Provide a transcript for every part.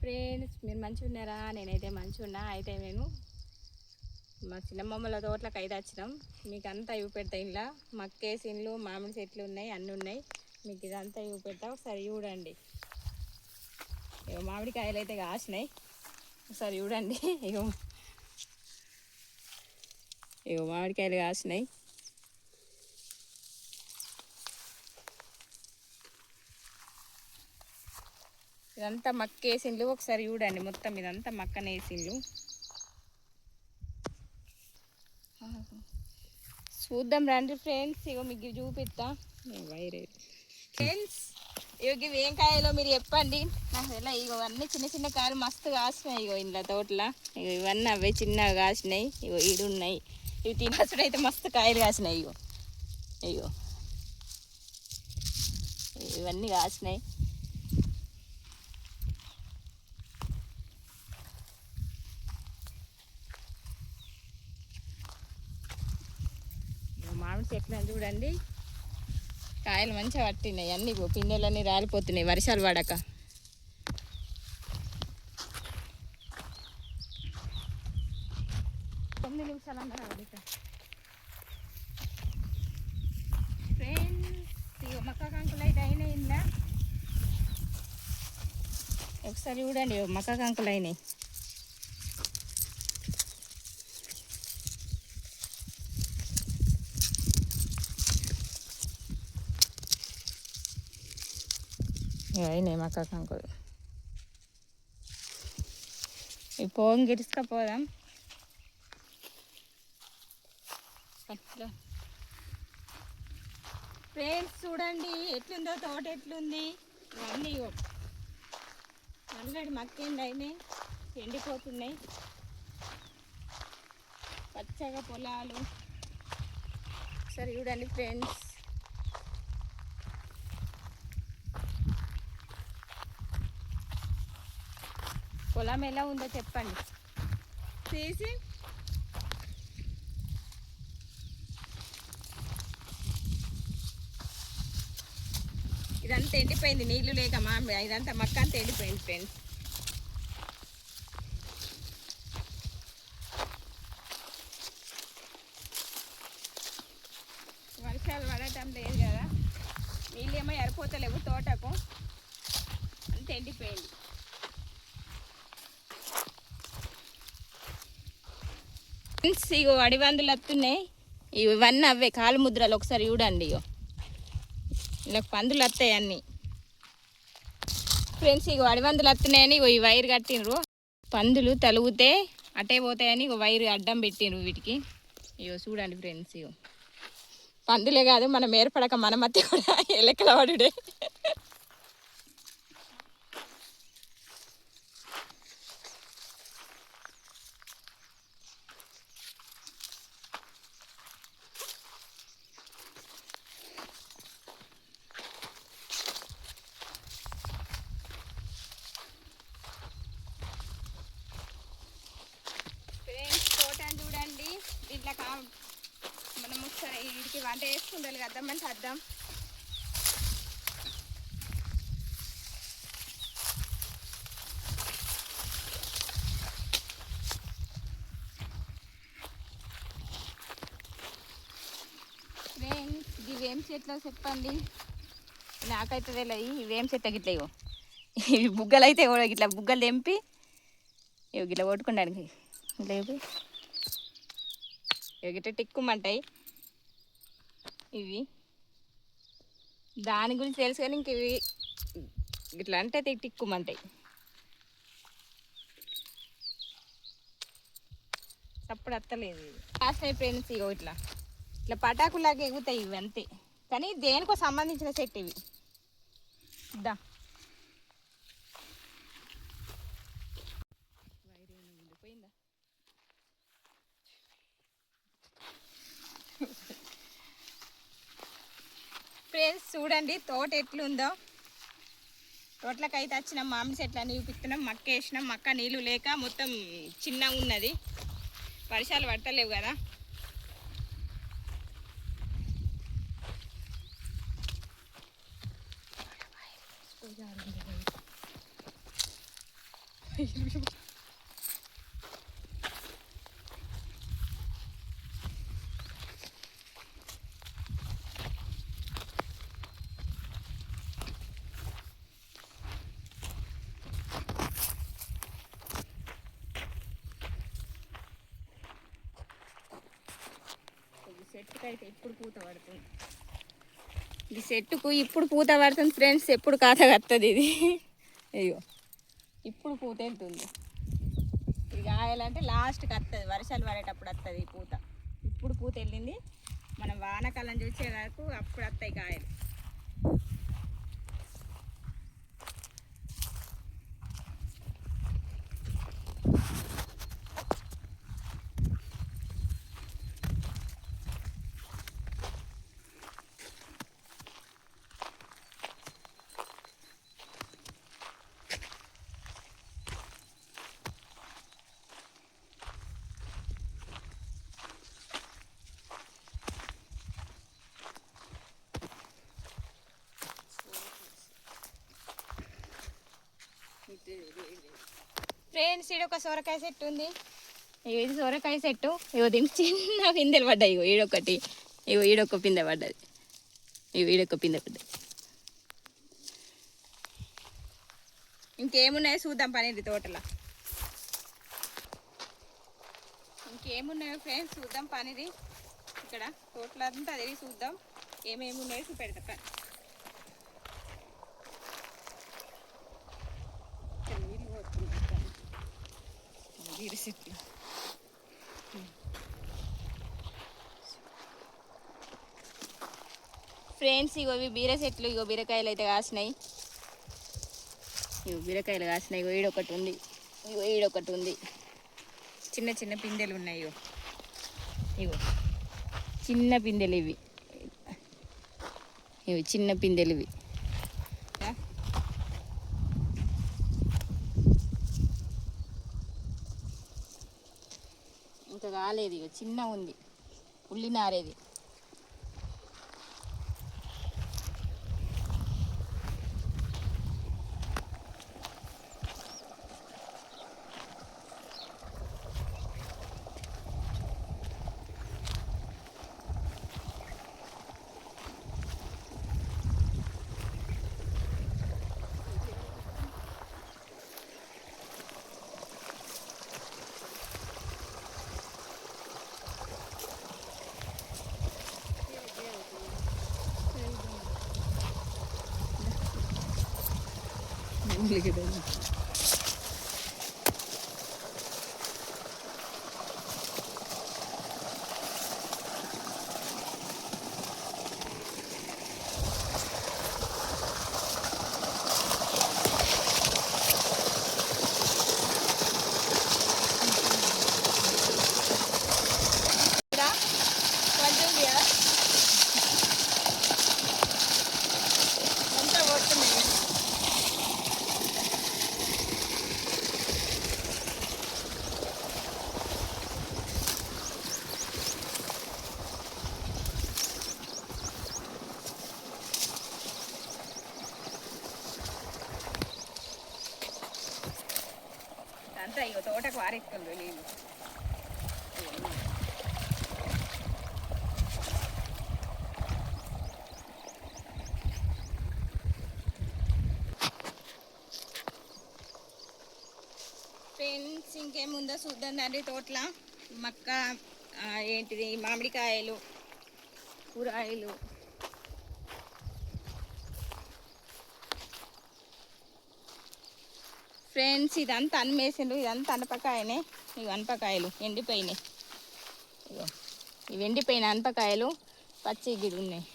Friends, మీరు మంచిగా ఉన్నారా? నేనైతే మంచిగా ఉన్నా. అయితే నేను మా చిన్నమ్మల తోటలకు అయితే వచ్చినాం. మీకు అంతా ఇవి పెడతా. ఇలా మక్కేసిన్లు, మామిడి చెట్లు ఉన్నాయి, అన్నీ ఉన్నాయి. మీకు ఇదంతా ఇవి పెడతా. ఒకసారి చూడండి. ఇగో మామిడికాయలు అయితే కాసినాయి. ఒకసారి చూడండి. ఇగో ఇగో మామిడికాయలు కాసినాయి. ఇదంతా మక్కేసిన్లు. ఒకసారి చూడండి. మొత్తం ఇదంతా మక్కనేసిన్లు. చూద్దాం రండి ఫ్రెండ్స్. ఇగో మీకు చూపిస్తా. వైరే ఫ్రెండ్స్, ఇవి ఏం కాయలో మీరు చెప్పండి. నాకు ఎలా ఇగో అన్నీ చిన్న చిన్న కాయలు మస్తు కాసినాయి. ఇగో ఇంట్లో తోటలో ఇగో ఇవన్నీ అవే చిన్నగా కాసినాయి. ఇగో ఈడున్నాయి. ఇవి తినసుడు అయితే మస్తు కాయలు కాసినాయి. ఇగో ఇగో ఇవన్నీ కాసినాయి. మామిడి చెట్లు చూడండి, కాయలు మంచిగా పట్టినాయి. అన్నీ పిందెలన్నీ రాలిపోతున్నాయి వర్షాలు పడక. తొమ్మిది నిమిషాలు అన్నారు ఫ్రెండ్స్. ఇగో మక్క కంకులు అయితే అయినాయి. ఇందా ఒకసారి చూడండి. మక్క కంకులు అయినాయి. అయినాయి మక్క కంకులు. ఈ పోం గిరుసుకపోదాం. ఫ్రెండ్స్ చూడండి ఎట్లుందో తోట, ఎట్లుంది. ఇవన్నీ ఆల్రెడీ మక్కేండి అయినాయి, ఎండిపోతున్నాయి. పచ్చగా పొలాలు. సరే చూడండి ఫ్రెండ్స్. పొలం ఎలా ఉందో చెప్పండి చేసి. ఇదంతా ఎండిపోయింది, నీళ్లు లేక. ఇదంతా మక్క అంతా ఎండిపోయింది ఫ్రెండ్స్. వర్షాలు పడటం లేదు కదా, నీళ్ళేమో ఎరిపోతలేవు తోటకు, అంత ఎండిపోయింది. ఫ్రెండ్స్ ఇగో అడివందులు వస్తున్నాయి. ఇవన్నీ అవే కాలు ముద్రలు. ఒకసారి చూడండి. ఇగో ఇలా పందులు వస్తాయి అన్నీ. ఫ్రెండ్స్ ఇగో అడివందులు వస్తున్నాయని ఇగో ఈ వైర్ కట్టినరు. పందులు తలుగుతే అటే పోతాయని ఇగో వైర్ అడ్డం పెట్టినరు వీటికి. ఇగో చూడండి ఫ్రెండ్స్. ఇగో పందులే కాదు, మనం ఏర్పడక మన మధ్య కూడా ఎలకల వాడుడే. చూడండి ఇట్లా మనం ఒకసారి వీటికి వంట వేసుకుంటారు కదా, మంచి అద్దం. ఫ్రెండ్స్ ఇవేం చెట్లు చెప్పండి, నాకైతే తెలియదు. ఇవేం చెట్ల గిట్ల ఇవో ఇవి బుగ్గలు అయితే ఇట్లా బుగ్గలు తెంపి ఇవి గిట్లా కొట్టుకోడానికి లేవు. ఇవి గిట్ల టిక్కుమంటాయి. ఇవి దాని గురించి తెలుసు కానీ ఇంక ఇవి ఇట్లా అంటే టిక్కుమంటాయి. అప్పుడు అత్తలేదు. లాస్ట్ ఫ్రెండ్స్ ఇగో ఇట్లా ఇట్లా పటాకులాగా ఎగుతాయి ఇవి అంతే, కానీ దేనికో సంబంధించిన సెట్ ఇవి. దా పోయిందా ఫ్రెండ్స్? చూడండి తోట ఎట్లుందో. తోటలకైతే వచ్చిన మామిడి చెట్లు అన్ని చూపిస్తున్నాం. మక్క వేసినాం. మక్క నీళ్ళు లేక మొత్తం చిన్నగా ఉన్నది, వర్షాలు పడతలేవు కదా. చెట్టుకు అయితే ఇప్పుడు పూత పడుతుంది. ఈ చెట్టుకు ఇప్పుడు పూత పడుతుంది ఫ్రెండ్స్. ఎప్పుడు కాత కత్తది ఇది. అయ్యో ఇప్పుడు పూత వెళ్తుంది. ఇది కాయాలంటే లాస్ట్కి వస్తుంది, వర్షాలు పడేటప్పుడు వస్తుంది ఈ పూత. ఇప్పుడు పూత వెళ్ళింది. మనం వానకాలం చూసే వరకు అప్పుడు వస్తాయి కాయలు. ఫ్రెండ్స్ ఈడ ఒక సొరకాయ చెట్టు ఉంది. ఇది సొరకాయ చెట్టు. ఇగో దీనికి చిన్న పిందెలు పడ్డాయి. ఇగో ఈడొకటి, ఇగో ఈడొక పిందె పడ్డది, ఇగో ఈడొక పిందె పడ్డది. ఇంకేమున్నాయో చూద్దాం పనిది తోటలో. ఇంకేమున్నాయో ఫ్రెండ్స్ చూద్దాం పనిది. ఇక్కడ తోటలో అంతా అదే చూద్దాం ఏమేమి ఉన్నాయో చూపెడతా పని. ఫ్రెండ్స్ ఇగో ఇవి బీర చెట్లు. ఇగో బీరకాయలు అయితే కాసినాయి. ఇగో బీరకాయలు కాసినాయి. ఇగో ఈడొకటి ఉంది, ఇగో ఈడొకటి ఉంది. చిన్న చిన్న పిందెలు ఉన్నాయి. ఇగో ఇగో చిన్న పిందెలు ఇవి. ఇవి చిన్న పిందెలు ఇవి. ఇంకా కాలేదు. ఇగో చిన్న ఉంది, ఉల్లి నారేది. అంతా ఇగో తోటకు వారెత్తుంది నీళ్ళు. ఫ్రెండ్స్ ఇంకేముందో చూద్దాం తండ్రి తోటల. మక్క ఏంటిది మామిడికాయలు, కూరగాయలు. ఫ్రెండ్స్ ఇదంతా అన్మేసిండ్రు. ఇదంతా అనపకాయనే. ఇవి అనపకాయలు ఎండిపోయినాయి. ఇగో ఇవి ఎండిపోయిన అనపకాయలు పచ్చి గిడి ఉన్నాయి.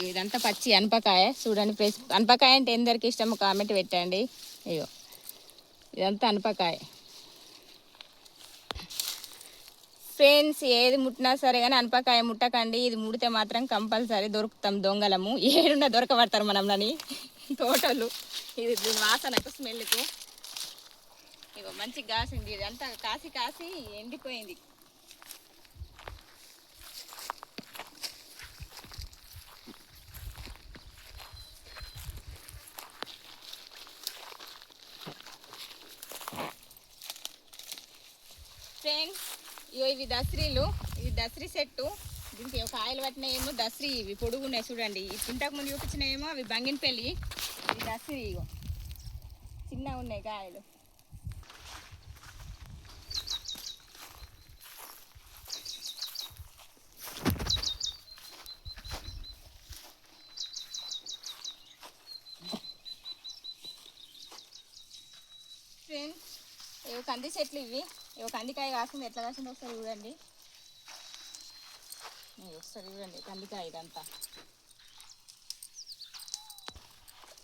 ఇదంతా పచ్చి అనపకాయ చూడండి ఫ్రెండ్స్. అనపకాయ అంటే ఎందరికి ఇష్టమో కామెంట్ పెట్టండి. ఇగో ఇదంతా అనపకాయ. ఫ్రెండ్స్ ఏది ముట్టినా సరే కానీ అనపకాయ ముట్టకండి. ఇది ముడితే మాత్రం కంపల్సరీ దొరుకుతాం దొంగలము. ఏడున్నా దొరకబడతారు మనంని తోటలు. ఇది దీని వాసనకు స్మెల్కు. ఇగో మంచిగా కాసింది. ఇదంతా కాసి కాసి ఎండిపోయింది. ఇవి దసరీలు, ఇవి దసరీ సెట్టు. దీనికి ఒక ఆయిల్ పట్టినాయేమో దసరీ, ఇవి పొడుగున్నాయి చూడండి. ఇంతకు ముందు చూపించినాయేమో అవి బంగినపల్లి, ఇవి దసరీ. ఇగో చిన్నగా ఉన్నాయి కాయలు. ఫ్రెండ్స్ ఇవి కంది చెట్లు, ఇవి కందికాయ కాసింది. ఎట్లా కాసింది ఒకసారి చూడండి. ఒకసారి చూడండి కందికాయ ఇదంతా.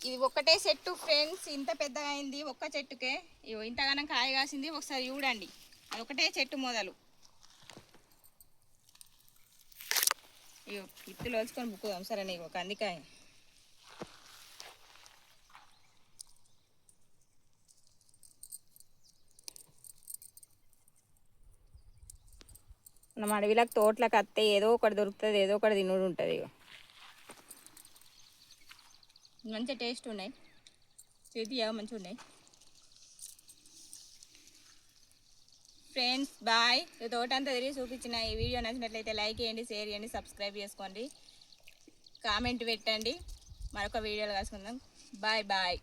ఇది ఒక్కటే చెట్టు ఫ్రెండ్స్, ఇంత పెద్దగా అయింది ఒక్క చెట్టుకే. ఇంతగానం కాయ కాసింది. ఒకసారి చూడండి, అది ఒకటే చెట్టు మొదలు. ఇత్తులు వచ్చుకొని బుక్కుదాం సరే. నీకు కందికాయ మనం అడవిలకు తోటలకు వస్తే ఏదో ఒకటి దొరుకుతుంది, ఏదో ఒకటి తినుడు ఉంటుంది. మంచిగా టేస్ట్ ఉన్నాయి, చేతిగా మంచిగా ఉన్నాయి. Friends bye. తోటంతా తిరిగి చూపించిన ఈ వీడియో నచ్చినట్లయితే లైక్ చేయండి, షేర్ చేయండి, సబ్స్క్రైబ్ చేసుకోండి, కామెంట్ పెట్టండి. మరొక వీడియోలో కలుసుకుందాం. Bye bye.